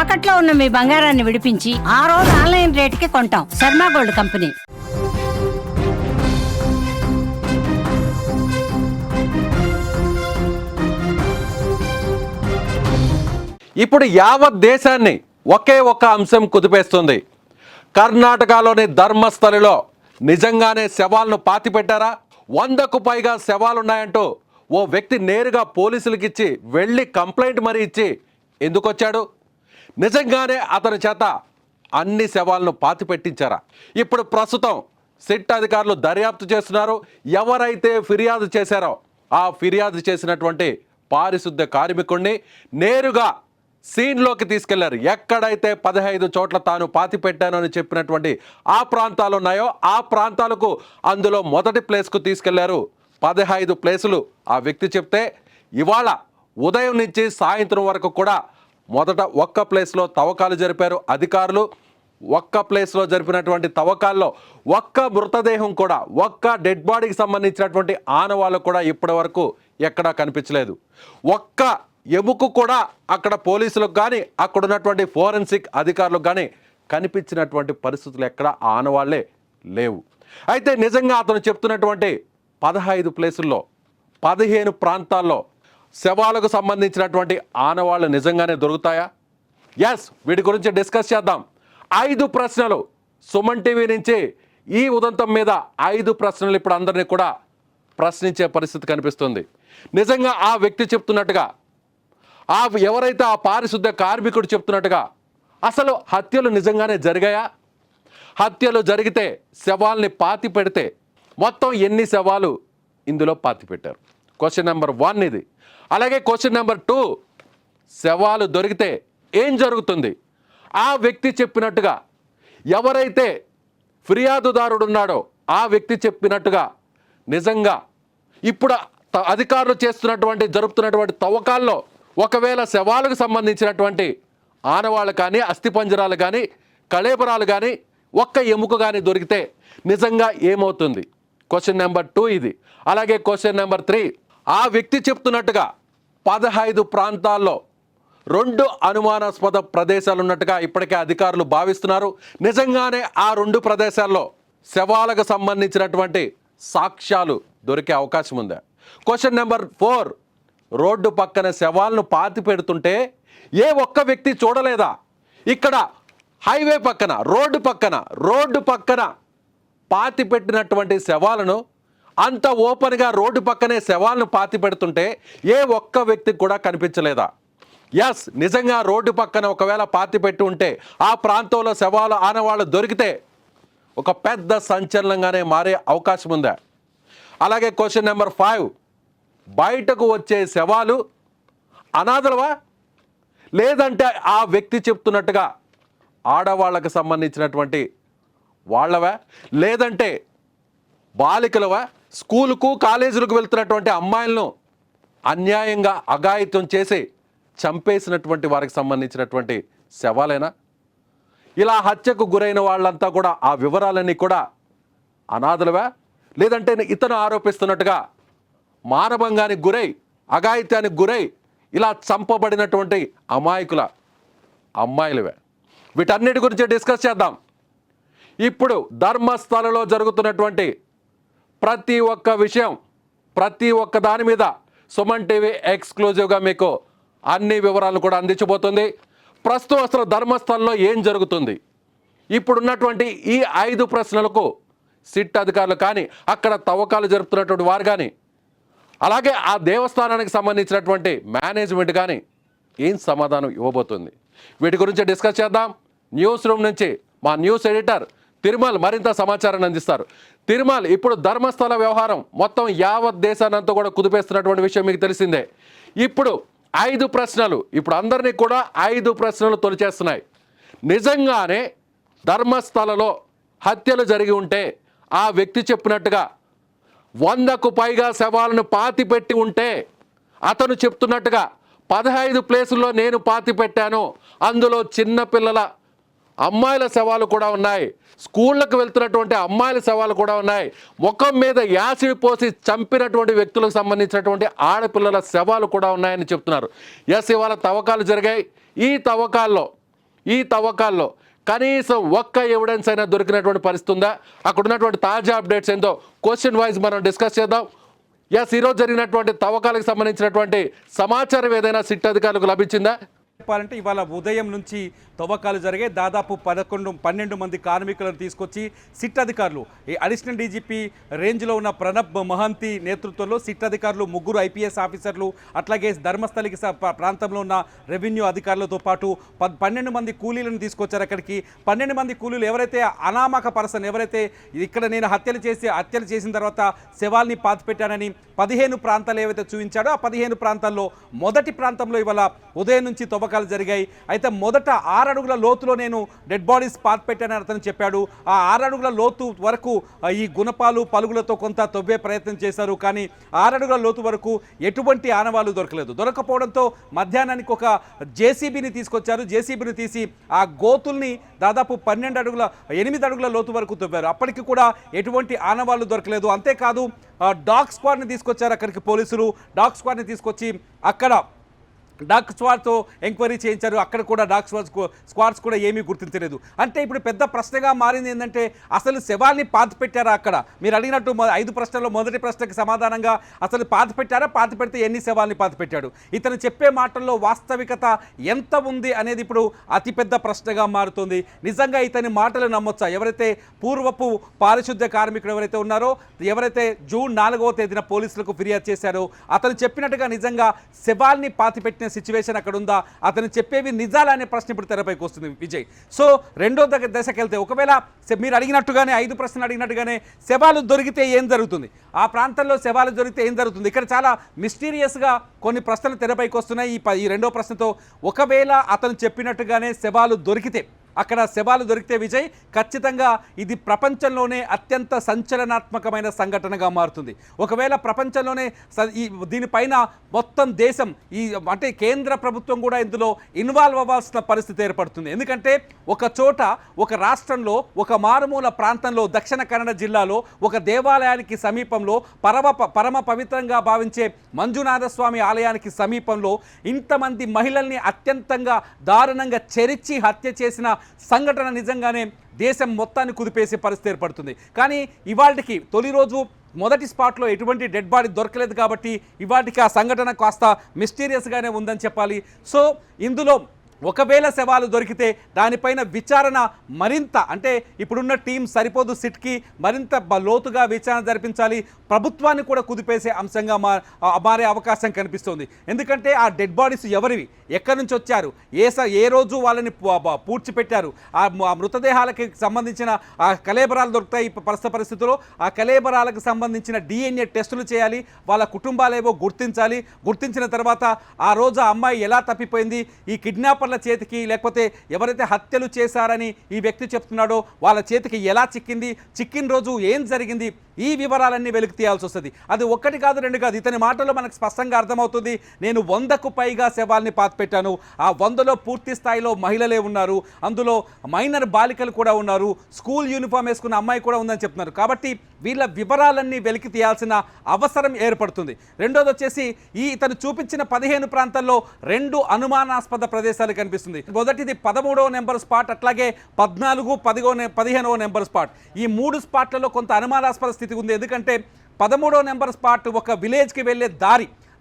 తాకట్లో ఉన్న మీ బంగారాన్ని విడిపించి ఆ రోజు ఆన్లైన్ రేటుకి కొంటాం. Sharma gold company. ఇప్పుడు యావత్ దేశాన్ని ఒకే ఒక అంశం కుదిపేస్తుంది. కర్ణాటకలోని ధర్మస్థలిలో నిజంగానే శవాలను పాతిపెట్టారా? 100కు పైగా శవాలున్నాయంటూ ఓ వ్యక్తి నేరుగా పోలీసులకు ఇచ్చి వెళ్ళి కంప్లైంట్ మరీ ఇచ్చి ఎందుకు వచ్చాడు? నిజంగానే అతని చేత అన్ని శవాలను పాతిపెట్టించారా? ఇప్పుడు ప్రస్తుతం సిట్ అధికారులు దర్యాప్తు చేస్తున్నారు. ఎవరైతే ఫిర్యాదు చేశారో ఆ ఫిర్యాదు చేసినటువంటి పారిశుద్ధ్య కార్మికుడిని నేరుగా సీన్లోకి తీసుకెళ్లారు. ఎక్కడైతే 15 చోట్ల తాను పాతి పెట్టాను అని చెప్పినటువంటి ఆ ప్రాంతాలు ఉన్నాయో ఆ ప్రాంతాలకు అందులో మొదటి ప్లేస్కు తీసుకెళ్లారు. 15 ప్లేసులు ఆ వ్యక్తి చెప్తే ఇవాళ ఉదయం నుంచి సాయంత్రం వరకు కూడా మొదట ఒక్క ప్లేస్లో తవ్వకాలు జరిపారు అధికారులు. ఒక్క ప్లేస్లో జరిపినటువంటి తవ్వకాల్లో ఒక్క మృతదేహం కూడా, ఒక్క డెడ్ బాడీకి సంబంధించినటువంటి ఆనవాళ్ళు కూడా ఇప్పటి వరకు ఎక్కడా కనిపించలేదు. ఒక్క ఎముకు కూడా అక్కడ పోలీసులకు కానీ అక్కడ ఉన్నటువంటి ఫోరెన్సిక్ అధికారులకు కానీ కనిపించినటువంటి పరిస్థితులు ఎక్కడ ఆనవాళ్లే లేవు. అయితే నిజంగా అతను చెప్తున్నటువంటి 15 ప్లేసుల్లో 15 ప్రాంతాల్లో శవాలకు సంబంధించినటువంటి ఆనవాళ్ళు నిజంగానే దొరుకుతాయా? ఎస్, వీటి గురించి డిస్కస్ చేద్దాం. 5 ప్రశ్నలు సుమన్ టీవీ నుంచి ఈ ఉదంతం మీద 5 ప్రశ్నలు ఇప్పుడు అందరినీ కూడా ప్రశ్నించే పరిస్థితి కనిపిస్తుంది. నిజంగా ఆ వ్యక్తి చెప్తున్నట్టుగా, ఎవరైతే ఆ పారిశుద్ధ్య కార్మికుడు చెప్తున్నట్టుగా అసలు హత్యలు నిజంగానే జరిగాయా? హత్యలు జరిగితే శవాల్ని పాతి పెడితే మొత్తం ఎన్ని శవాలు ఇందులో పాతి పెట్టారు? క్వశ్చన్ నెంబర్ 1 ఇది. అలాగే క్వశ్చన్ నెంబర్ 2, శవాలు దొరికితే ఏం జరుగుతుంది? ఆ వ్యక్తి చెప్పినట్టుగా ఎవరైతే ఫిర్యాదుదారుడు ఉన్నాడో ఆ వ్యక్తి చెప్పినట్టుగా నిజంగా ఇప్పుడు అధికారులు జరుపుతున్నటువంటి తవ్వకాల్లో ఒకవేళ శవాలకు సంబంధించినటువంటి ఆనవాళ్ళు కానీ, అస్థిపంజరాలు కానీ, కళేబరాలు కానీ, ఒక్క ఎముక కానీ దొరికితే నిజంగా ఏమవుతుంది? క్వశ్చన్ నెంబర్ 2 ఇది. అలాగే క్వశ్చన్ నెంబర్ 3, ఆ వ్యక్తి చెప్తున్నట్టుగా 15 ప్రాంతాల్లో 2 అనుమానాస్పద ప్రదేశాలు ఉన్నట్టుగా ఇప్పటికే అధికారులు భావిస్తున్నారు. నిజంగానే ఆ 2 ప్రదేశాల్లో శవాలకు సంబంధించినటువంటి సాక్ష్యాలు దొరికే అవకాశం ఉందా? క్వశ్చన్ నెంబర్ 4, రోడ్డు పక్కన శవాలను పాతి పెడుతుంటే ఏ ఒక్క వ్యక్తి చూడలేదా? ఇక్కడ హైవే పక్కన, రోడ్డు పక్కన పాతి పెట్టినటువంటి శవాలను అంత ఓపెన్గా రోడ్డు పక్కనే శవాలను పాతి పెడుతుంటే ఏ ఒక్క వ్యక్తికి కూడా కనిపించలేదా? ఎస్, నిజంగా రోడ్డు పక్కన ఒకవేళ పాతి పెట్టి ఉంటే ఆ ప్రాంతంలో శవాలు ఆనవాళ్ళు దొరికితే ఒక పెద్ద సంచలనంగానే మారే అవకాశం ఉందా? అలాగే క్వశ్చన్ నెంబర్ 5, బయటకు వచ్చే శవాలు అనాథలవా, లేదంటే ఆ వ్యక్తి చెప్తున్నట్టుగా ఆడవాళ్ళకు సంబంధించినటువంటి వాళ్ళవా, లేదంటే బాలికలవా, స్కూలుకు కాలేజీలకు వెళ్తున్నటువంటి అమ్మాయిలను అన్యాయంగా అఘాయిత్యం చేసి చంపేసినటువంటి వారికి సంబంధించినటువంటి శవాలేనా? ఇలా హత్యకు గురైన వాళ్ళంతా కూడా ఆ వివరాలన్నీ కూడా అనాథలవా, లేదంటే ఇతను ఆరోపిస్తున్నట్టుగా మానభంగానికి గురై, అఘాయిత్యానికి గురై ఇలా చంపబడినటువంటి అమాయకుల అమ్మాయిలవే? వీటన్నిటి గురించి డిస్కస్ చేద్దాం. ఇప్పుడు ధర్మస్థలలో జరుగుతున్నటువంటి ప్రతి ఒక్క విషయం, ప్రతి ఒక్క దాని మీద సుమన్ టీవీ ఎక్స్క్లూజివ్గా మీకు అన్ని వివరాలు కూడా అందించబోతుంది. ప్రస్తుతం అసలు ధర్మస్థలంలో ఏం జరుగుతుంది? ఇప్పుడున్నటువంటి ఈ 5 ప్రశ్నలకు సిట్ అధికారులు కానీ, అక్కడ తవ్వకాలు జరుపుతున్నటువంటి వారు కానీ, అలాగే ఆ దేవస్థానానికి సంబంధించినటువంటి మేనేజ్మెంట్ కానీ ఏం సమాధానం ఇవ్వబోతుంది? వీటి గురించి డిస్కస్ చేద్దాం. న్యూస్ రూమ్ నుంచి మా న్యూస్ ఎడిటర్ తిరుమల్ మరింత సమాచారాన్ని అందిస్తారు. తిరుమల్, ఇప్పుడు ధర్మస్థల వ్యవహారం మొత్తం యావత్ దేశానంతా కూడా కుదిపేస్తున్నటువంటి విషయం మీకు తెలిసిందే. ఇప్పుడు 5 ప్రశ్నలు, ఇప్పుడు అందరినీ కూడా 5 ప్రశ్నలు తొలిచేస్తున్నాయి. నిజంగానే ధర్మస్థలలో హత్యలు జరిగి ఉంటే ఆ వ్యక్తి చెప్పినట్టుగా 100కు పైగా శవాలను పాతి పెట్టి ఉంటే అతను చెప్తున్నట్టుగా 15 ప్లేసుల్లో నేను పాతి పెట్టాను, అందులో చిన్నపిల్లల అమ్మాయిల శవాలు కూడా ఉన్నాయి, స్కూళ్ళకు వెళ్తున్నటువంటి అమ్మాయిల శవాలు కూడా ఉన్నాయి, ముఖం మీద యాసిడ్ పోసి చంపినటువంటి వ్యక్తులకు సంబంధించినటువంటి ఆడపిల్లల శవాలు కూడా ఉన్నాయని చెప్తున్నారు. ఎస్, ఇవాళ తవ్వకాలు జరిగాయి. ఈ తవ్వకాల్లో ఈ తవ్వకాల్లో కనీసం ఒక్క ఎవిడెన్స్ అయినా దొరికినటువంటి పరిస్థితి ఉందా? అక్కడ ఉన్నటువంటి తాజా అప్డేట్స్ ఏందో క్వశ్చన్ వైజ్ మనం డిస్కస్ చేద్దాం. ఈరోజు జరిగినటువంటి తవ్వకాలకు సంబంధించినటువంటి సమాచారం ఏదైనా సిట్ అధికారులకు లభించిందా? చెప్పాలంటే ఇవాళ ఉదయం నుంచి తవ్వకాలు జరిగాయి. దాదాపు 12 మంది కార్మికులను తీసుకొచ్చి సిట్ అధికారులు, ఈ అడిషనల్ డీజీపీ రేంజ్లో ఉన్న ప్రణబ్ మహంతి నేతృత్వంలో సిట్ అధికారులు, 3 ఐపీఎస్ ఆఫీసర్లు, అట్లాగే ధర్మస్థలికి ప్రాంతంలో ఉన్న రెవెన్యూ అధికారులతో పాటు 12 మంది కూలీలను తీసుకొచ్చారు అక్కడికి. 12 మంది కూలీలు ఎవరైతే అనామక పర్సన్, ఎవరైతే ఇక్కడ నేను హత్యలు చేసిన తర్వాత శవాల్ని పాతిపెట్టానని 15 ప్రాంతాలు ఏవైతే చూపించాడో ఆ 15 ప్రాంతాల్లో మొదటి ప్రాంతంలో ఇవాళ ఉదయం నుంచి తవ్వకాలు జరిగాయి. అయితే మొదట 6 అడుగుల లోతులో నేను డెడ్ బాడీస్ పాతిపెట్టానని అతను చెప్పాడు. ఆ 6 అడుగుల లోతు వరకు ఈ గుణపాలు పలుగులతో కొంత తవ్వే ప్రయత్నం చేశారు. కానీ 6 అడుగుల లోతు వరకు ఎటువంటి ఆనవాళ్లు దొరకకపోవడంతో మధ్యాహ్నానికి ఒక జేసీబీని తీసుకొచ్చారు. జేసీబీని తీసి ఆ గోతుల్ని దాదాపు 8 అడుగుల లోతు వరకు తవ్వారు. అప్పటికి కూడా ఎటువంటి ఆనవాళ్లు దొరకలేదు. అంతేకాదు డాగ్ స్క్వాడ్ని తీసుకొచ్చారు అక్కడికి పోలీసులు. డాగ్ స్క్వాడ్ని తీసుకొచ్చి అక్కడ డాగ్ స్క్వాడ్తో ఎంక్వైరీ చేయించారు. అక్కడ కూడా డాగ్ స్క్వాడ్స్ కూడా ఏమీ గుర్తించలేదు. అంటే ఇప్పుడు పెద్ద ప్రశ్నగా మారింది ఏంటంటే అసలు శవాల్ని పాతిపెట్టారా? అక్కడ మీరు అడిగినట్టు 5 ప్రశ్నల్లో మొదటి ప్రశ్నకి సమాధానంగా అసలు పాతిపెట్టారా, పాతిపెడితే ఎన్ని శవాల్ని పాతిపెట్టాడు? ఇతను చెప్పే మాటల్లో వాస్తవికత ఎంత ఉంది అనేది ఇప్పుడు అతిపెద్ద ప్రశ్నగా మారుతుంది. నిజంగా ఇతని మాటలు నమ్మొచ్చా? ఎవరైతే పూర్వపు పారిశుద్ధ్య కార్మికుడు ఎవరైతే ఉన్నారో, ఎవరైతే జూన్ 4వ తేదీన పోలీసులకు ఫిర్యాదు చేశారో, అతను చెప్పినట్టుగా నిజంగా శవాల్ని పాతిపెట్టిన సిచ్యువేషన్ అక్కడ ఉందా? అతను చెప్పేవి నిజాలా అనే ప్రశ్న ఇప్పుడు తెరపైకి వస్తుంది విజయ్. సో రెండో దశకి వెళ్తే, ఒకవేళ మీరు అడిగినట్టుగానే 5 ప్రశ్నలు అడిగినట్టుగానే శవాలు దొరికితే ఏం జరుగుతుంది? ఆ ప్రాంతంలో శవాలు దొరికితే ఏం జరుగుతుంది? ఇక్కడ చాలా మిస్టీరియస్గా కొన్ని ప్రశ్నలు తెరపైకి వస్తున్నాయి ఈ రెండో ప్రశ్నతో. ఒకవేళ అతను చెప్పినట్టుగానే శవాలు దొరికితే, అక్కడ శవాలు దొరికితే విజయ్, ఖచ్చితంగా ఇది ప్రపంచంలోనే అత్యంత సంచలనాత్మకమైన సంఘటనగా మారుతుంది. ఒకవేళ ప్రపంచంలోనే దీనిపైన మొత్తం దేశం, అంటే కేంద్ర ప్రభుత్వం కూడా ఇందులో ఇన్వాల్వ్ అవ్వాల్సిన పరిస్థితి ఏర్పడుతుంది. ఎందుకంటే ఒక చోట, ఒక రాష్ట్రంలో, ఒక మారుమూల ప్రాంతంలో, దక్షిణ కన్నడ జిల్లాలో ఒక దేవాలయానికి సమీపంలో, పరమ పవిత్రంగా భావించే మంజునాథ స్వామి ఆలయానికి సమీపంలో ఇంతమంది మహిళల్ని అత్యంతంగా దారుణంగా చెరిచి హత్య చేసిన సంఘటన నిజంగానే దేశం మొత్తాన్ని కుదిపేసే పరిస్థితి ఏర్పడుతుంది. కానీ ఇవాళకి తొలి రోజు మొదటి స్పాట్లో ఎటువంటి డెడ్ బాడీ దొరకలేదు కాబట్టి ఇవాళకి ఆ సంఘటన కాస్త మిస్టీరియస్గానే ఉందని చెప్పాలి. సో ఇందులో ఒకవేళ శవాలు దొరికితే దానిపైన విచారణ మరింత, అంటే ఇప్పుడున్న టీం సరిపోదు, సిట్కి మరింత లోతుగా విచారణ జరిపించాలి. ప్రభుత్వాన్ని కూడా కుదిపేసే అంశంగా మారే అవకాశం కనిపిస్తుంది. ఎందుకంటే ఆ డెడ్ బాడీస్ ఎవరివి, ఎక్కడి నుంచి వచ్చారు, ఏ రోజు వాళ్ళని పూడ్చిపెట్టారు, ఆ మృతదేహాలకి సంబంధించిన ఆ కళేబరాలు దొరుకుతాయి ప్రస్తుత పరిస్థితుల్లో. ఆ కళేబరాలకు సంబంధించిన DNA టెస్టులు చేయాలి, వాళ్ళ కుటుంబాలేవో గుర్తించాలి. గుర్తించిన తర్వాత ఆ రోజు ఆ అమ్మాయి ఎలా తప్పిపోయింది, ఈ కిడ్నాపర్ చేతికి, లేకపోతే ఎవరైతే హత్యలు చేశారని ఈ వ్యక్తి చెప్తున్నాడో వాళ్ళ చేతికి ఎలా చిక్కింది, చిక్కిన రోజు ఏం జరిగింది, ఈ వివరాలన్నీ వెలికి తీయాల్సి వస్తుంది. అది 1 కాదు 2 కాదు. ఇతని మాటల్లో మనకు స్పష్టంగా అర్థమవుతుంది. నేను 100కు పైగా శవాల్ని పాతిపెట్టాను. ఆ 100లో పూర్తి స్థాయిలో మహిళలే ఉన్నారు, అందులో మైనర్ బాలికలు కూడా ఉన్నారు, స్కూల్ యూనిఫామ్ వేసుకున్న అమ్మాయి కూడా ఉందని చెప్తున్నారు. కాబట్టి వీళ్ళ వివరాలన్నీ వెలికి తీయాల్సిన అవసరం ఏర్పడుతుంది. రెండోది వచ్చేసి ఇతను చూపించిన 15 ప్రాంతాల్లో 2 అనుమానాస్పద ప్రదేశాలు కనిపిస్తుంది. మొదటిది 13వ నెంబర్ స్పాట్, అట్లాగే 14, 15వ నెంబర్ స్పాట్. ఈ 3 స్పాట్లలో కొంత అనుమానాస్పద స్థితి ఉంది. ఎందుకంటే 13వ నెంబర్ స్పాట్ ఒక విలేజ్కి వెళ్ళే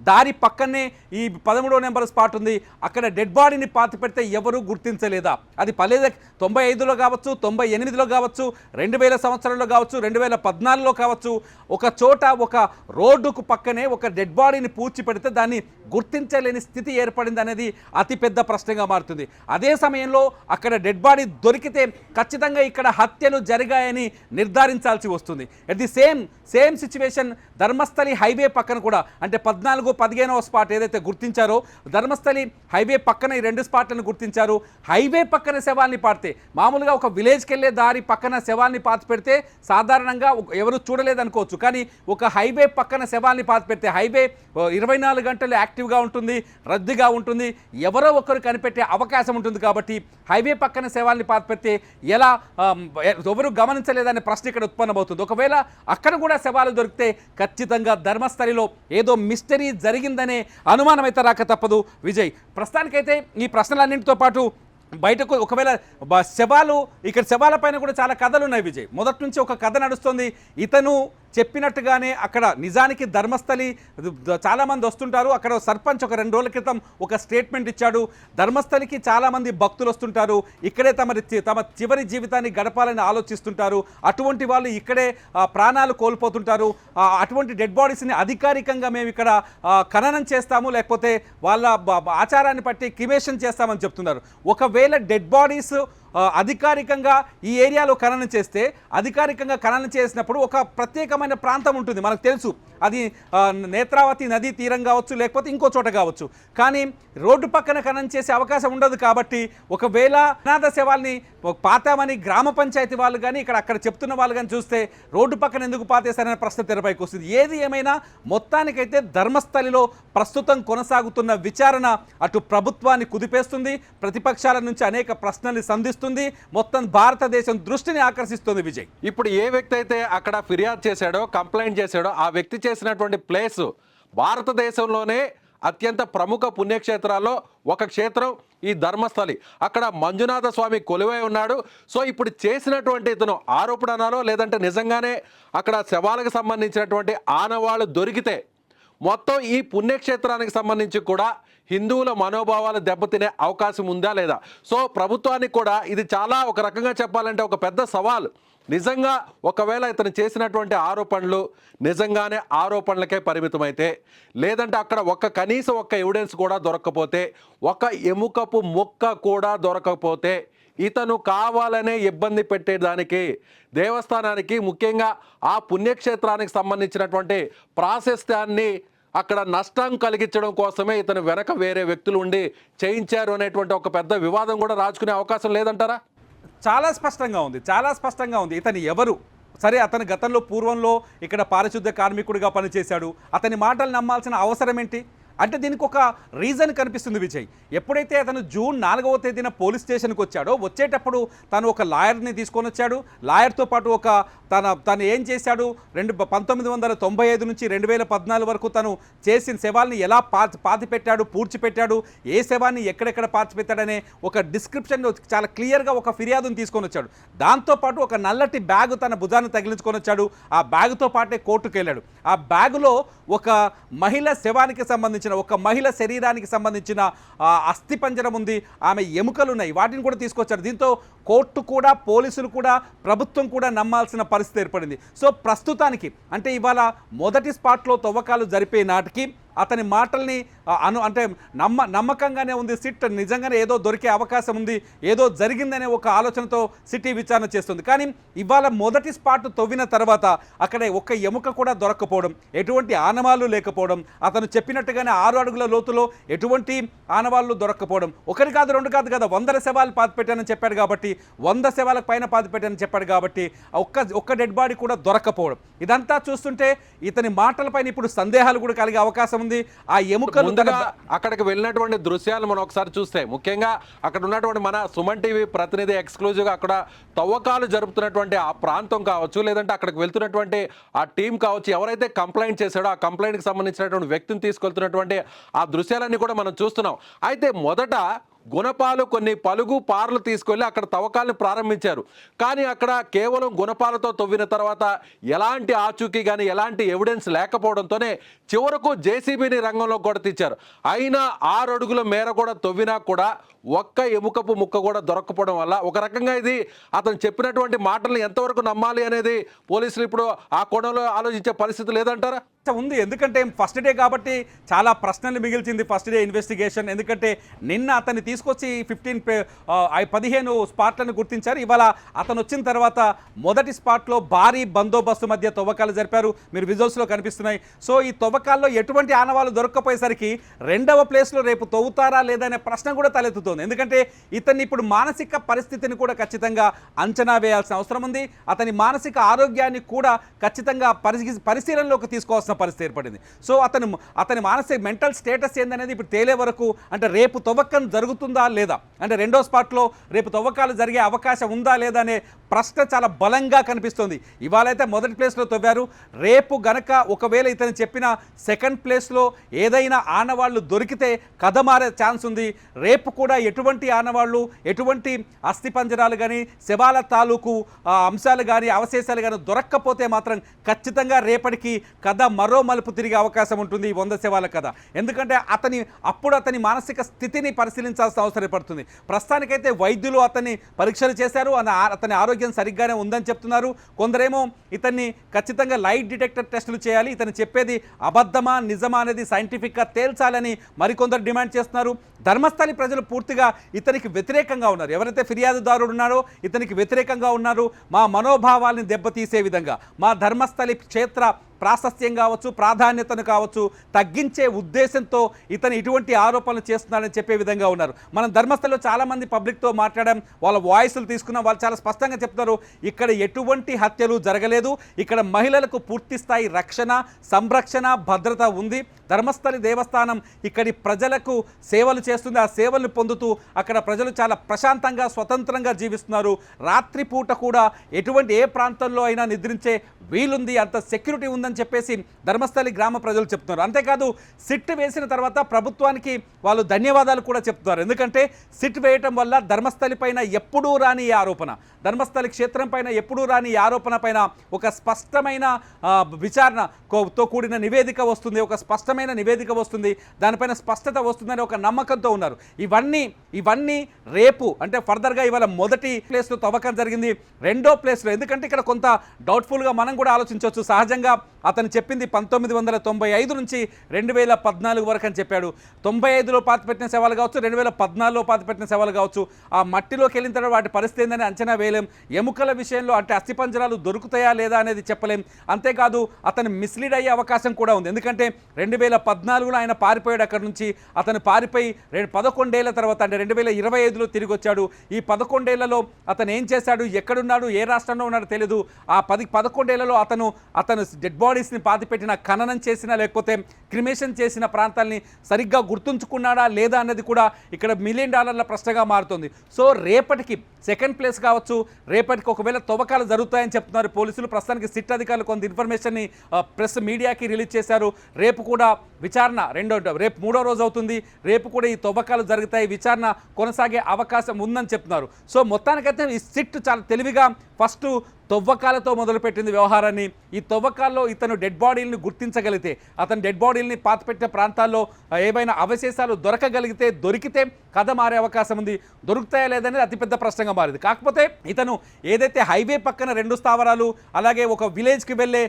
దారి పక్కనే ఈ 13వ నెంబర్ స్పాట్ ఉంది. అక్కడ డెడ్ బాడీని పాతి పెడితే ఎవరు గుర్తించలేదా? అది 95లో కావచ్చు, 98లో కావచ్చు, 2000 సంవత్సరంలో కావచ్చు, 2014లో కావచ్చు, ఒక చోట ఒక రోడ్డుకు పక్కనే ఒక డెడ్ బాడీని పూడ్చి పెడితే దాన్ని గుర్తించలేని స్థితి ఏర్పడింది అనేది అతిపెద్ద ప్రశ్నగా మారుతుంది. అదే సమయంలో అక్కడ డెడ్ బాడీ దొరికితే ఖచ్చితంగా ఇక్కడ హత్యలు జరిగాయని నిర్ధారించాల్సి వస్తుంది. At the same situation Dharmasthali highway పక్కన కూడా, అంటే 14, 15వ స్పాట్ ఏదైతే గుర్తించారో, ధర్మస్థలి హైవే పక్కన ఈ 2 స్పాట్లను గుర్తించారు. హైవే పక్కన శవాల్ని పాడితే, మామూలుగా ఒక విలేజ్కి వెళ్ళే దారి పక్కన శవాల్ని పాతి పెడితే సాధారణంగా ఎవరు చూడలేదనుకోవచ్చు. కానీ ఒక హైవే పక్కన శవాల్ని పాతి పెడితే, హైవే 24 గంటలు యాక్టివ్గా ఉంటుంది, రద్దీగా ఉంటుంది, ఎవరో ఒకరు కనిపెట్టే అవకాశం ఉంటుంది. కాబట్టి హైవే పక్కన శవాల్ని పాతి పెడితే ఎలా ఎవరు గమనించలేదనే ప్రశ్న ఇక్కడ ఉత్పన్నమవుతుంది. ఒకవేళ అక్కడ కూడా శవాలు దొరికితే ఖచ్చితంగా ధర్మస్థలిలో ఏదో మిస్టరీ జరిగిందనే అనుమానం అయితే రాక తప్పదు విజయ్. ప్రస్తుతానికైతే ఈ ప్రశ్నలన్నింటితో పాటు బయటకు ఒకవేళ శవాలు ఇక్కడ శవాల పైన కూడా చాలా కథలు ఉన్నాయి విజయ్. మొదటి నుంచి ఒక కథ నడుస్తుంది. ఇతను చెప్పినట్టుగానే అక్కడ నిజానికి ధర్మస్థలి చాలామంది వస్తుంటారు. అక్కడ సర్పంచ్ ఒక 2 రోజుల క్రితం ఒక స్టేట్మెంట్ ఇచ్చాడు. ధర్మస్థలికి చాలామంది భక్తులు వస్తుంటారు, ఇక్కడే తమ చివరి జీవితాన్ని గడపాలని ఆలోచిస్తుంటారు. అటువంటి వాళ్ళు ఇక్కడే ప్రాణాలు కోల్పోతుంటారు. అటువంటి డెడ్ బాడీస్ని అధికారికంగా మేము ఇక్కడ ఖననం చేస్తాము, లేకపోతే వాళ్ళ ఆచారాన్ని బట్టి క్రిమేషన్ చేస్తామని చెప్తున్నారు. ఒకవేళ డెడ్ బాడీస్ అధికారికంగా ఈ ఏరియాలో ఖననం చేస్తే, అధికారికంగా ఖననం చేసినప్పుడు ఒక ప్రత్యేకమైన ప్రాంతం ఉంటుంది, మనకు తెలుసు. అది నేత్రావతి నదీ తీరం కావచ్చు, లేకపోతే ఇంకో చోట కావచ్చు. కానీ రోడ్డు పక్కన ఖననం చేసే అవకాశం ఉండదు. కాబట్టి ఒకవేళ అనాథ శవాల్ని పాతామని గ్రామ పంచాయతీ వాళ్ళు కానీ అక్కడ చెప్తున్న వాళ్ళు కానీ చూస్తే రోడ్డు పక్కన ఎందుకు పాతేశారనే ప్రశ్న తెరపైకి వస్తుంది. ఏది ఏమైనా మొత్తానికైతే ధర్మస్థలిలో ప్రస్తుతం కొనసాగుతున్న విచారణ అటు ప్రభుత్వాన్ని కుదిపేస్తుంది, ప్రతిపక్షాల నుంచి అనేక ప్రశ్నల్ని సంధిస్తుంది, మొత్తం భారతదేశం దృష్టిని ఆకర్షిస్తుంది విజయ్. ఇప్పుడు ఏ వ్యక్తి అయితే అక్కడ ఫిర్యాదు చేశాడో, కంప్లైంట్ చేశాడో, ఆ వ్యక్తి చేసినటువంటి ప్లేసు భారతదేశంలోనే అత్యంత ప్రముఖ పుణ్యక్షేత్రాల్లో ఒక క్షేత్రం ఈ ధర్మస్థలి. అక్కడ మంజునాథ స్వామి కొలువై ఉన్నాడు. సో ఇప్పుడు చేసినటువంటి ఇతను ఆరోపణ అనాలో, లేదంటే నిజంగానే అక్కడ శవాలకు సంబంధించినటువంటి ఆనవాళ్ళు దొరికితే మొత్తం ఈ పుణ్యక్షేత్రానికి సంబంధించి కూడా హిందువుల మనోభావాలు దెబ్బతినే అవకాశం ఉందా లేదా? సో ప్రభుత్వానికి కూడా ఇది చాలా ఒక రకంగా చెప్పాలంటే ఒక పెద్ద సవాల్. నిజంగా ఒకవేళ ఇతను చేసినటువంటి ఆరోపణలు నిజంగానే ఆరోపణలకే పరిమితమైతే, లేదంటే అక్కడ కనీసం ఒక్క ఎవిడెన్స్ కూడా దొరకకపోతే, ఒక ఎముకపు ముక్క కూడా దొరకకపోతే, ఇతను కావాలనే ఇబ్బంది పెట్టేదానికి దేవస్థానానికి, ముఖ్యంగా ఆ పుణ్యక్షేత్రానికి సంబంధించినటువంటి ప్రాశస్త్యాన్ని అక్కడ నష్టం కలిగించడం కోసమే ఇతను వెనక వేరే వ్యక్తులు ఉండి చేయించారు అనేటువంటి ఒక పెద్ద వివాదం కూడా రాజుకునే అవకాశం లేదంటారా? చాలా స్పష్టంగా ఉంది ఇతను ఎవరు. సరే, అతను గతంలో పూర్వంలో ఇక్కడ పారిశుద్ధ్య కార్మికుడిగా పనిచేశాడు. అతని మాటలు నమ్మాల్సిన అవసరం ఏంటి అంటే దీనికి ఒక రీజన్ కనిపిస్తుంది విజయ్. ఎప్పుడైతే అతను జూన్ 4వ తేదీన పోలీస్ స్టేషన్కి వచ్చాడో, వచ్చేటప్పుడు తను ఒక లాయర్ని తీసుకొని వచ్చాడు. లాయర్తో పాటు తను ఏం చేశాడు, 1995 నుంచి 2014 వరకు తను చేసిన శవాల్ని ఎలా పాతిపెట్టాడు, పూడ్చిపెట్టాడు, ఏ శవాన్ని ఎక్కడెక్కడ పాతిపెట్టాడనే ఒక డిస్క్రిప్షన్ చాలా క్లియర్గా ఒక ఫిర్యాదును తీసుకొని వచ్చాడు. దాంతోపాటు ఒక నల్లటి బ్యాగు తన భుజాన్ని తగిలించుకొని వచ్చాడు. ఆ బ్యాగుతో పాటే కోర్టుకు వెళ్ళాడు. ఆ బ్యాగులో ఒక మహిళ శవానికి సంబంధించిన, ఒక మహిళ శరీరానికి సంబంధించిన అస్థిపంజరం ఉంది, ఆమె ఎముకలు ఉన్నాయి, వాటిని కూడా తీసుకొచ్చారు. దీంతో కోర్టు కూడా, పోలీసులు కూడా, ప్రభుత్వం కూడా నమ్మాల్సిన పరిస్థితి ఏర్పడింది. సో ప్రస్తుతానికి అంటే ఇవాళ మొదటి స్పాట్లో తవ్వకాలు జరిపే నాటికి అతని మాటల్ని అంటే నమ్మకంగానే ఉంది సిట్. నిజంగానే ఏదో దొరికే అవకాశం ఉంది, ఏదో జరిగిందనే ఒక ఆలోచనతో సిటీ విచారణ చేస్తుంది. కానీ ఇవాళ మొదటి స్పాట్ తవ్విన తర్వాత అక్కడ ఒక ఎముక కూడా దొరక్కపోవడం, ఎటువంటి ఆనవాళ్ళు లేకపోవడం, అతను చెప్పినట్టుగానే 6 అడుగుల లోతులో ఎటువంటి ఆనవాళ్ళు దొరక్కపోవడం, ఒకటి కాదు, 2 కాదు కదా, 100 శవాలు పాతిపెట్టానని చెప్పాడు కాబట్టి, 100 శవాలకు పైన పాతిపెట్టానని చెప్పాడు కాబట్టి ఒక్క డెడ్ బాడీ కూడా దొరక్కపోవడం, ఇదంతా చూస్తుంటే ఇతని మాటలపైన ఇప్పుడు సందేహాలు కూడా కలిగే అవకాశం ఉంది. ఆ ఎముకలు అక్కడికి వెళ్ళినటువంటి దృశ్యాలు మనం ఒకసారి చూస్తే, ముఖ్యంగా అక్కడ ఉన్నటువంటి మన సుమన్ టీవీ ప్రతినిధి ఎక్స్క్లూజివ్గా అక్కడ తవ్వకాలు జరుపుతున్నటువంటి ఆ ప్రాంతం కావచ్చు, లేదంటే అక్కడికి వెళ్తున్నటువంటి ఆ టీం కావచ్చు, ఎవరైతే కంప్లైంట్ చేశాడో ఆ కంప్లైంట్కి సంబంధించినటువంటి వ్యక్తిని తీసుకెళ్తున్నటువంటి ఆ దృశ్యాలన్నీ కూడా మనం చూస్తున్నాం. అయితే మొదట గుణపాలు కొన్ని పలుగు పార్లు తీసుకెళ్ళి అక్కడ తవ్వకాలను ప్రారంభించారు. కానీ అక్కడ కేవలం గుణపాలతో తవ్విన తర్వాత ఎలాంటి ఆచూకీ కానీ ఎలాంటి ఎవిడెన్స్ లేకపోవడంతోనే చివరకు జేసీబీని రంగంలో కూడా తెచ్చారు. అయినా 6 అడుగుల మేర కూడా తవ్వినా కూడా ఒక్క ఎముకపు ముక్క కూడా దొరక్కపోవడం వల్ల ఒక రకంగా ఇది అతను చెప్పినటువంటి మాటలను ఎంతవరకు నమ్మాలి అనేది పోలీసులు ఇప్పుడు ఆ కోణంలో ఆలోచించే పరిస్థితి లేదంటారా? ఉంది. ఎందుకంటే ఫస్ట్ డే కాబట్టి చాలా ప్రశ్నలు మిగిల్చింది ఫస్ట్ డే ఇన్వెస్టిగేషన్. ఎందుకంటే నిన్న అతన్ని తీసుకొచ్చి 15 స్పాట్లను గుర్తించారు. ఇవాళ అతను వచ్చిన తర్వాత మొదటి స్పాట్లో భారీ బందోబస్తు మధ్య తవ్వకాలు జరిపారు. మీరు విజువల్స్లో కనిపిస్తున్నాయి. సో ఈ తవ్వకాల్లో ఎటువంటి ఆనవాళ్ళు దొరక్కపోయేసరికి 2వ ప్లేస్లో రేపు తవ్వుతారా లేదనే ప్రశ్న కూడా తలెత్తుతుంది. ఎందుకంటే ఇతన్ని ఇప్పుడు మానసిక పరిస్థితిని కూడా ఖచ్చితంగా అంచనా వేయాల్సిన అవసరం ఉంది. అతని మానసిక ఆరోగ్యాన్ని కూడా ఖచ్చితంగా పరిశీలనలోకి తీసుకోవాల్సిన పరిస్థితి ఏర్పడింది. సో అతని మానసిక మెంటల్ స్టేటస్ ఏందనేది ఇప్పుడు తేలే వరకు, అంటే రేపు తవ్వకం జరుగుతుందా లేదా, అంటే 2వ స్పాట్లో రేపు తవ్వకాలు జరిగే అవకాశం ఉందా లేదా అనే ప్రశ్న చాలా బలంగా కనిపిస్తుంది. ఇవాళైతే మొదటి ప్లేస్లో తవ్వారు. రేపు గనక ఒకవేళ ఇతను చెప్పిన సెకండ్ ప్లేస్లో ఏదైనా ఆనవాళ్ళు దొరికితే కథ మారే ఛాన్స్ ఉంది. రేపు కూడా ఎటువంటి ఆనవాళ్ళు, ఎటువంటి అస్థిపంజరాలు కానీ, శవాల తాలూకు అంశాలు కానీ, అవశేషాలు కానీ దొరక్కపోతే మాత్రం ఖచ్చితంగా రేపటికి కథ మరో మలుపు తిరిగే అవకాశం ఉంటుంది ఈ 100 శవాల కథ. ఎందుకంటే అతని మానసిక స్థితిని పరిశీలించాల్సిన అవసరం పడుతుంది. ప్రస్తుతానికైతే వైద్యులు అతన్ని పరీక్షలు చేశారు, అతని ఆరోగ్యం సరిగ్గానే ఉందని చెప్తున్నారు. కొందరేమో ఇతన్ని ఖచ్చితంగా లైట్ డిటెక్టర్ టెస్టులు చేయాలి, ఇతను చెప్పేది అబద్ధమా నిజమా అనేది సైంటిఫిక్గా తేల్చాలని మరికొందరు డిమాండ్ చేస్తున్నారు. ధర్మస్థలి ప్రజలు పూర్తిగా ఇతనికి వ్యతిరేకంగా ఉన్నారు. ఎవరైతే ఫిర్యాదుదారుడు ఉన్నారో ఇతనికి వ్యతిరేకంగా ఉన్నారు. మా మనోభావాల్ని దెబ్బతీసే విధంగా, మా ధర్మస్థలి క్షేత్ర ప్రాశస్త్యం కావచ్చు, ప్రాధాన్యతను కావచ్చు తగ్గించే ఉద్దేశంతో ఇతను ఇటువంటి ఆరోపణలు చేస్తున్నారని చెప్పే విధంగా ఉన్నారు. మనం ధర్మస్థలిలో చాలామంది పబ్లిక్తో మాట్లాడాం, వాళ్ళ వాయిస్లు తీసుకున్నాం. వాళ్ళు చాలా స్పష్టంగా చెప్తారు, ఇక్కడ ఎటువంటి హత్యలు జరగలేదు, ఇక్కడ మహిళలకు పూర్తి స్థాయి రక్షణ, సంరక్షణ, భద్రత ఉంది. ధర్మస్థలి దేవస్థానం ఇక్కడి ప్రజలకు సేవలు చేస్తుంది. ఆ సేవలను పొందుతూ అక్కడ ప్రజలు చాలా ప్రశాంతంగా, స్వతంత్రంగా జీవిస్తున్నారు. రాత్రిపూట కూడా ఏ ప్రాంతంలో అయినా నిద్రించే వీలుంది, అంత సెక్యూరిటీ ఉందని చెప్పేసి ధర్మస్థలి గ్రామ ప్రజలు చెప్తున్నారు. అంతేకాదు సిట్ వేసిన తర్వాత ప్రభుత్వానికి వాళ్ళు ధన్యవాదాలు కూడా చెప్తున్నారు. ఎందుకంటే సిట్ వేయటం వల్ల ధర్మస్థలి పైన ఎప్పుడూ రాని ఈ ఆరోపణ, ధర్మస్థలి క్షేత్రం పైన ఎప్పుడూ రాని ఈ ఆరోపణ పైన ఒక స్పష్టమైన విచారణతో కూడిన నివేదిక వస్తుంది, ఒక స్పష్టమైన నివేదిక వస్తుంది, దానిపైన స్పష్టత వస్తుందని ఒక నమ్మకంతో ఉన్నారు. ఇవన్నీ రేపు అంటే ఫర్దర్గా ఇవాళ మొదటి ప్లేస్లో తవ్వకం జరిగింది, రెండో ప్లేస్లో. ఎందుకంటే ఇక్కడ కొంత డౌట్ఫుల్గా మనం కూడా ఆలోచించవచ్చు. సహజంగా అతను చెప్పింది 1995 నుంచి 2014 వరకు అని చెప్పాడు. 95లో పాతిపెట్టిన శవాలు కావచ్చు, 2014లో పాతిపెట్టిన శవాలు కావచ్చు. ఆ మట్టిలోకి వెళ్ళిన తర్వాత వాటి పరిస్థితి ఏందని అంచనా వేయలేం. ఎముకల విషయంలో అంటే అస్థిపంజరాలు దొరుకుతాయా లేదా అనేది చెప్పలేం. అంతేకాదు అతను మిస్లీడ్ అయ్యే అవకాశం కూడా ఉంది. ఎందుకంటే 2014లో ఆయన పారిపోయాడు అక్కడి నుంచి. అతను పారిపోయి 11 ఏళ్ల తర్వాత అంటే 2025లో తిరిగి వచ్చాడు. ఈ 11 ఏళ్లలో అతను ఏం చేశాడు, ఎక్కడున్నాడు, ఏ రాష్ట్రంలో ఉన్నాడో తెలియదు. ఆ 11 ఏళ్లలో అతను డెడ్ బాడీస్ని పాతిపెట్టిన, ఖననం చేసిన, లేకపోతే క్రిమేషన్ చేసిన ప్రాంతాలని సరిగ్గా గుర్తుంచుకున్నాడా లేదా అన్నది కూడా ఇక్కడ $1 మిలియన్ ప్రశ్నగా మారుతుంది. సో రేపటికి సెకండ్ ప్లేస్ కావచ్చు, రేపటికి ఒకవేళ తవ్వకాలు జరుగుతాయని చెప్తున్నారు పోలీసులు. ప్రస్తుతానికి సిట్ అధికారులు కొంత ఇన్ఫర్మేషన్ని ప్రెస్ మీడియాకి రిలీజ్ చేశారు. రేపు కూడా విచారణ రేపు 3వ రోజు అవుతుంది. రేపు కూడా ఈ తవ్వకాలు జరుగుతాయి, విచారణ కొనసాగే అవకాశం ఉందని చెప్తున్నారు. సో మొత్తానికైతే ఈ సిట్ చాలా తెలివిగా ఫస్ట్ తవ్వకాలతో మొదలుపెట్టింది వ్యవహారాన్ని. ఈ తవ్వకాల్లో ఇతను డెడ్ బాడీలను గుర్తించగలిగితే, అతను డెడ్ బాడీలని పాతిపెట్టిన ప్రాంతాల్లో ఏవైనా అవశేషాలు దొరికితే కథ మారే అవకాశం ఉంది. దొరుకుతాయా లేదనేది అతిపెద్ద ప్రశ్నగా మారింది. కాకపోతే ఇతను ఏదైతే హైవే పక్కన 2 స్థావరాలు, అలాగే ఒక విలేజ్కి వెళ్ళే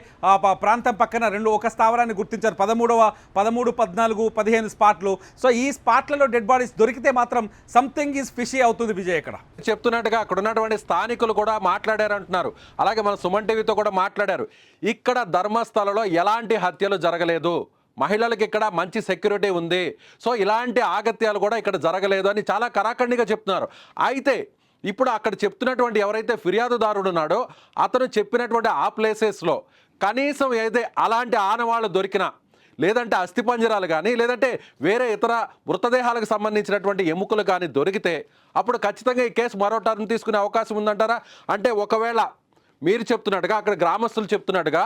ప్రాంతం పక్కన ఒక స్థావరాన్ని గుర్తించారు. 13, 14, 15 స్పాట్లు. సో ఈ స్పాట్లలో డెడ్ బాడీస్ దొరికితే మాత్రం సంథింగ్ ఈజ్ ఫిషీ అవుతుంది విజయ్. ఇక్కడ చెప్తున్నట్టుగా అక్కడ ఉన్నటువంటి స్థానికులు కూడా మాట్లాడారు అంటున్నారు. అలాగే మన సుమన్ టీవీతో కూడా మాట్లాడారు. ఇక్కడ ధర్మస్థలలో ఎలాంటి హత్యలు జరగలేదు, మహిళలకు ఇక్కడ మంచి సెక్యూరిటీ ఉంది, సో ఇలాంటి ఆగత్యాలు కూడా ఇక్కడ జరగలేదు అని చాలా కరాఖండిగా చెప్తున్నారు. అయితే ఇప్పుడు అక్కడ చెప్తున్నటువంటి ఎవరైతే ఫిర్యాదుదారుడు ఉన్నాడో అతను చెప్పినటువంటి ఆ ప్లేసెస్లో కనీసం ఏదైతే అలాంటి ఆనవాళ్ళు దొరికినా, లేదంటే అస్థిపంజరాలు కానీ, లేదంటే వేరే ఇతర మృతదేహాలకు సంబంధించినటువంటి ఎముకలు కానీ దొరికితే అప్పుడు ఖచ్చితంగా ఈ కేసు మరో టర్న్ తీసుకునే అవకాశం ఉందంటారా? అంటే ఒకవేళ మీరు చెప్తున్నట్టుగా, అక్కడ గ్రామస్తులు చెప్తున్నట్టుగా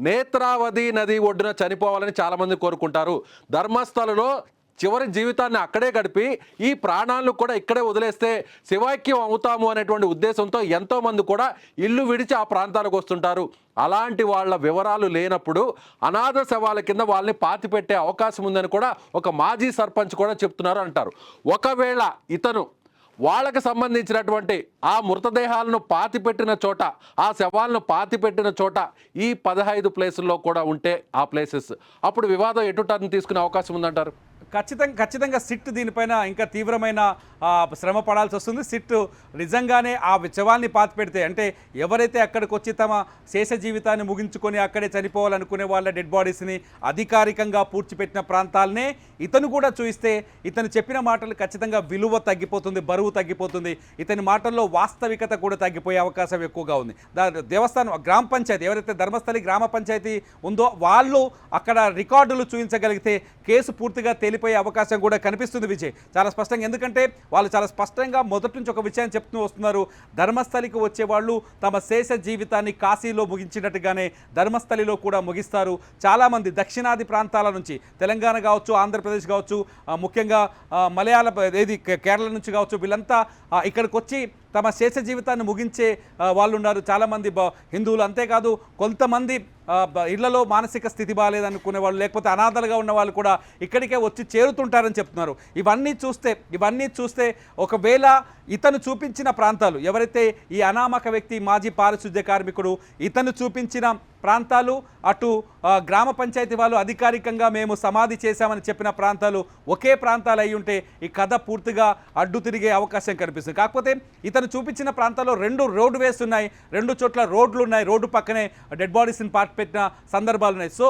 నేత్రావతి నది ఒడ్డున చనిపోవాలని చాలామంది కోరుకుంటారు. ధర్మస్థలలో చివరి జీవితాన్ని అక్కడే గడిపి ఈ ప్రాణాలను కూడా ఇక్కడే వదిలేస్తే శివైక్యం అవుతాము అనేటువంటి ఉద్దేశంతో ఎంతోమంది కూడా ఇల్లు విడిచి ఆ ప్రాంతాలకు వస్తుంటారు. అలాంటి వాళ్ళ వివరాలు లేనప్పుడు అనాథ శవాల కింద వాళ్ళని పాతిపెట్టే అవకాశం ఉందని కూడా ఒక మాజీ సర్పంచ్ కూడా చెప్తున్నారు అంటారు. ఒకవేళ ఇతను వాళ్ళకి సంబంధించినటువంటి ఆ మృతదేహాలను పాతిపెట్టిన చోట, ఆ శవాలను పాతిపెట్టిన చోట ఈ 15 ప్లేసుల్లో కూడా ఉంటే ఆ ప్లేసెస్, అప్పుడు వివాదం ఎటు టర్న్ తీసుకునే అవకాశం ఉందంటారు? ఖచ్చితంగా సిట్ దీనిపైన ఇంకా తీవ్రమైన శ్రమ పడాల్సి వస్తుంది. సిట్ నిజంగానే ఆ శవాల్ని పాతిపెడితే, అంటే ఎవరైతే అక్కడికి వచ్చి తమ శేష జీవితాన్ని ముగించుకొని అక్కడే చనిపోవాలనుకునే వాళ్ళ డెడ్ బాడీస్ని అధికారికంగా పూడ్చిపెట్టిన ప్రాంతాలనే ఇతను కూడా చూయిస్తే ఇతను చెప్పిన మాటలు ఖచ్చితంగా విలువ తగ్గిపోతుంది, బరువు తగ్గిపోతుంది. ఇతని మాటల్లో వాస్తవికత కూడా తగ్గిపోయే అవకాశం ఎక్కువగా ఉంది. దేవస్థానం గ్రామ పంచాయతీ, ఎవరైతే ధర్మస్థలి గ్రామ పంచాయతీ ఉందో వాళ్ళు అక్కడ రికార్డులు చూపించగలిగితే కేసు పూర్తిగా వెళ్ళిపోయే అవకాశం కూడా కనిపిస్తుంది విజయ్, చాలా స్పష్టంగా. ఎందుకంటే వాళ్ళు చాలా స్పష్టంగా మొదటి నుంచి ఒక విషయాన్ని చెప్తూ వస్తున్నారు. ధర్మస్థలికి వచ్చే వాళ్ళు తమ శేష జీవితాన్ని కాశీలో ముగించినట్టుగానే ధర్మస్థలిలో కూడా ముగిస్తారు. చాలామంది దక్షిణాది ప్రాంతాల నుంచి, తెలంగాణ కావచ్చు, ఆంధ్రప్రదేశ్ కావచ్చు, ముఖ్యంగా మలయాళ కేరళ నుంచి కావచ్చు, వీళ్ళంతా ఇక్కడికి వచ్చి తమ శేష జీవితాన్ని ముగించే వాళ్ళు ఉన్నారు. చాలామంది హిందువులు, అంతేకాదు కొంతమంది ఇళ్లలో మానసిక స్థితి బాగాలేదనుకునే వాళ్ళు, లేకపోతే అనాథలుగా ఉన్న వాళ్ళు కూడా ఇక్కడికే వచ్చి చేరుతుంటారని చెప్తున్నారు. ఇవన్నీ చూస్తే ఒకవేళ ఇతను చూపించిన ప్రాంతాలు, ఎవరైతే ఈ అనామక వ్యక్తి మాజీ పారిశుద్ధ్య కార్మికుడు ఇతను చూపించిన ప్రాంతాలు, అటు గ్రామ పంచాయతీ వాళ్ళు అధికారికంగా మేము సమాధి చేశామని చెప్పిన ప్రాంతాలు ఒకే ప్రాంతాలు అయి ఉంటే ఈ కథ పూర్తిగా అడ్డు తిరిగే అవకాశం కనిపిస్తుంది. కాకపోతే ఇతను చూపించిన ప్రాంతాల్లో 2 రోడ్ వేస్ ఉన్నాయి, 2 చోట్ల రోడ్లు ఉన్నాయి, రోడ్డు పక్కనే డెడ్ బాడీస్ని పెట్టిన సందర్భాలు ఉన్నాయి. సో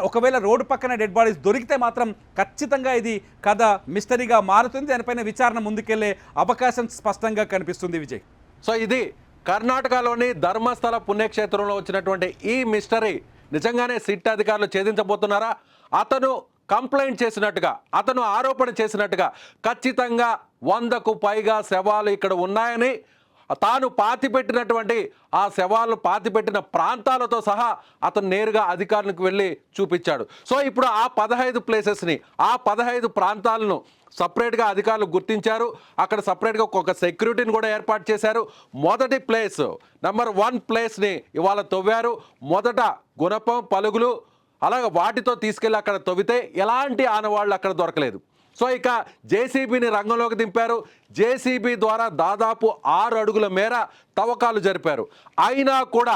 ఒకవేళ రోడ్డు పక్కన డెడ్ బాడీస్ దొరికితే మాత్రం ఖచ్చితంగా ఇది కథ మిస్టరీగా మారుతుంది. దానిపైన విచారణ ముందుకెళ్లే అవకాశం స్పష్టంగా కనిపిస్తుంది విజయ్. సో ఇది కర్ణాటకలోని ధర్మస్థల పుణ్యక్షేత్రంలో వచ్చినటువంటి ఈ మిస్టరీ నిజంగానే సిట్ అధికారులు ఛేదించబోతున్నారా? అతను కంప్లైంట్ చేసినట్టుగా, అతను ఆరోపణ చేసినట్టుగా ఖచ్చితంగా 100కు పైగా శవాలు ఇక్కడ ఉన్నాయని, తాను పాతిపెట్టినటువంటి ఆ శవాలు పాతిపెట్టిన ప్రాంతాలతో సహా అతను నేరుగా అధికారులకు వెళ్ళి చూపించాడు. సో ఇప్పుడు ఆ 15 ప్లేసెస్ని, ఆ 15 ప్రాంతాలను సపరేట్గా అధికారులు గుర్తించారు. అక్కడ సపరేట్గా ఒక సెక్యూరిటీని కూడా ఏర్పాటు చేశారు. మొదటి ప్లేస్, నెంబర్ 1 ప్లేస్ని ఇవాళ తవ్వారు. మొదట గుణపం, పలుగులు, అలాగే వాటితో తీసుకెళ్ళి అక్కడ తవ్వితే ఎలాంటి ఆనవాళ్ళు అక్కడ దొరకలేదు. సో ఇక జేసీబీని రంగంలోకి దింపారు. జేసీబీ ద్వారా దాదాపు 6 అడుగుల మేర తవ్వకాలు జరిపారు. అయినా కూడా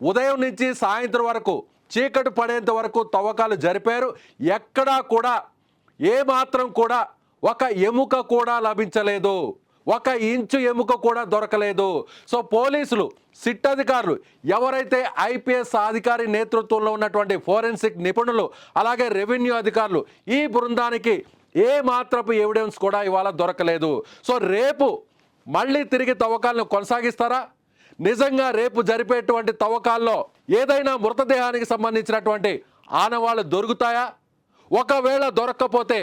ఉదయం నుంచి సాయంత్రం వరకు, చీకటి పడేంత వరకు తవ్వకాలు జరిపారు. ఎక్కడా కూడా ఏమాత్రం కూడా ఒక ఎముక కూడా లభించలేదు, 1 ఇంచు ఎముక కూడా దొరకలేదు. సో పోలీసులు, సిట్ అధికారులు, ఎవరైతే ఐపీఎస్ అధికారి నేతృత్వంలో ఉన్నటువంటి ఫోరెన్సిక్ నిపుణులు, అలాగే రెవెన్యూ అధికారులు, ఈ బృందానికి ఏ మాత్రపు ఎవిడెన్స్ కూడా ఇవాళ దొరకలేదు. సో రేపు మళ్ళీ తిరిగి తవ్వకాలను కొనసాగిస్తారా? నిజంగా రేపు జరిపేటువంటి తవ్వకాల్లో ఏదైనా మృతదేహానికి సంబంధించినటువంటి ఆనవాళ్ళు దొరుకుతాయా? ఒకవేళ దొరక్కపోతే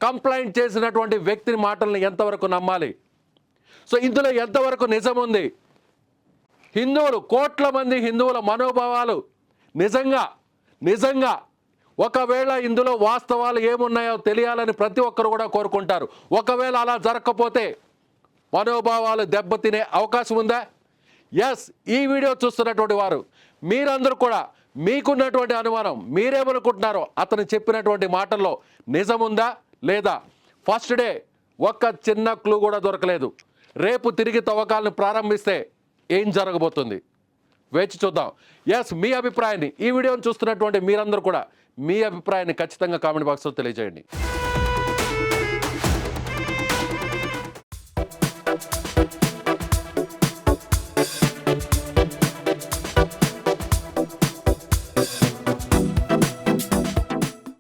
కంప్లైంట్ చేసినటువంటి వ్యక్తిని మాటలను ఎంతవరకు నమ్మాలి? సో ఇందులో ఎంతవరకు నిజం ఉంది? హిందువులు, కోట్ల మంది హిందువుల మనోభావాలు నిజంగా ఒకవేళ ఇందులో వాస్తవాలు ఏమున్నాయో తెలియాలని ప్రతి ఒక్కరు కూడా కోరుకుంటారు. ఒకవేళ అలా జరగకపోతే మనోభావాలు దెబ్బతినే అవకాశం ఉందా? ఎస్, ఈ వీడియో చూస్తున్నటువంటి వారు మీరందరూ కూడా మీకున్నటువంటి అనుమానం, మీరేమనుకుంటున్నారో అతను చెప్పినటువంటి మాటల్లో నిజముందా లేదా? ఫస్ట్ డే ఒక్క చిన్న క్లూ కూడా దొరకలేదు. రేపు తిరిగి తవ్వకాలను ప్రారంభిస్తే ఏం జరగబోతుంది వేచి చూద్దాం. ఎస్, మీ అభిప్రాయాన్ని, ఈ వీడియోని చూస్తున్నటువంటి మీరందరూ కూడా మీ అభిప్రాయాన్ని ఖచ్చితంగా కామెంట్ బాక్స్లో తెలియజేయండి.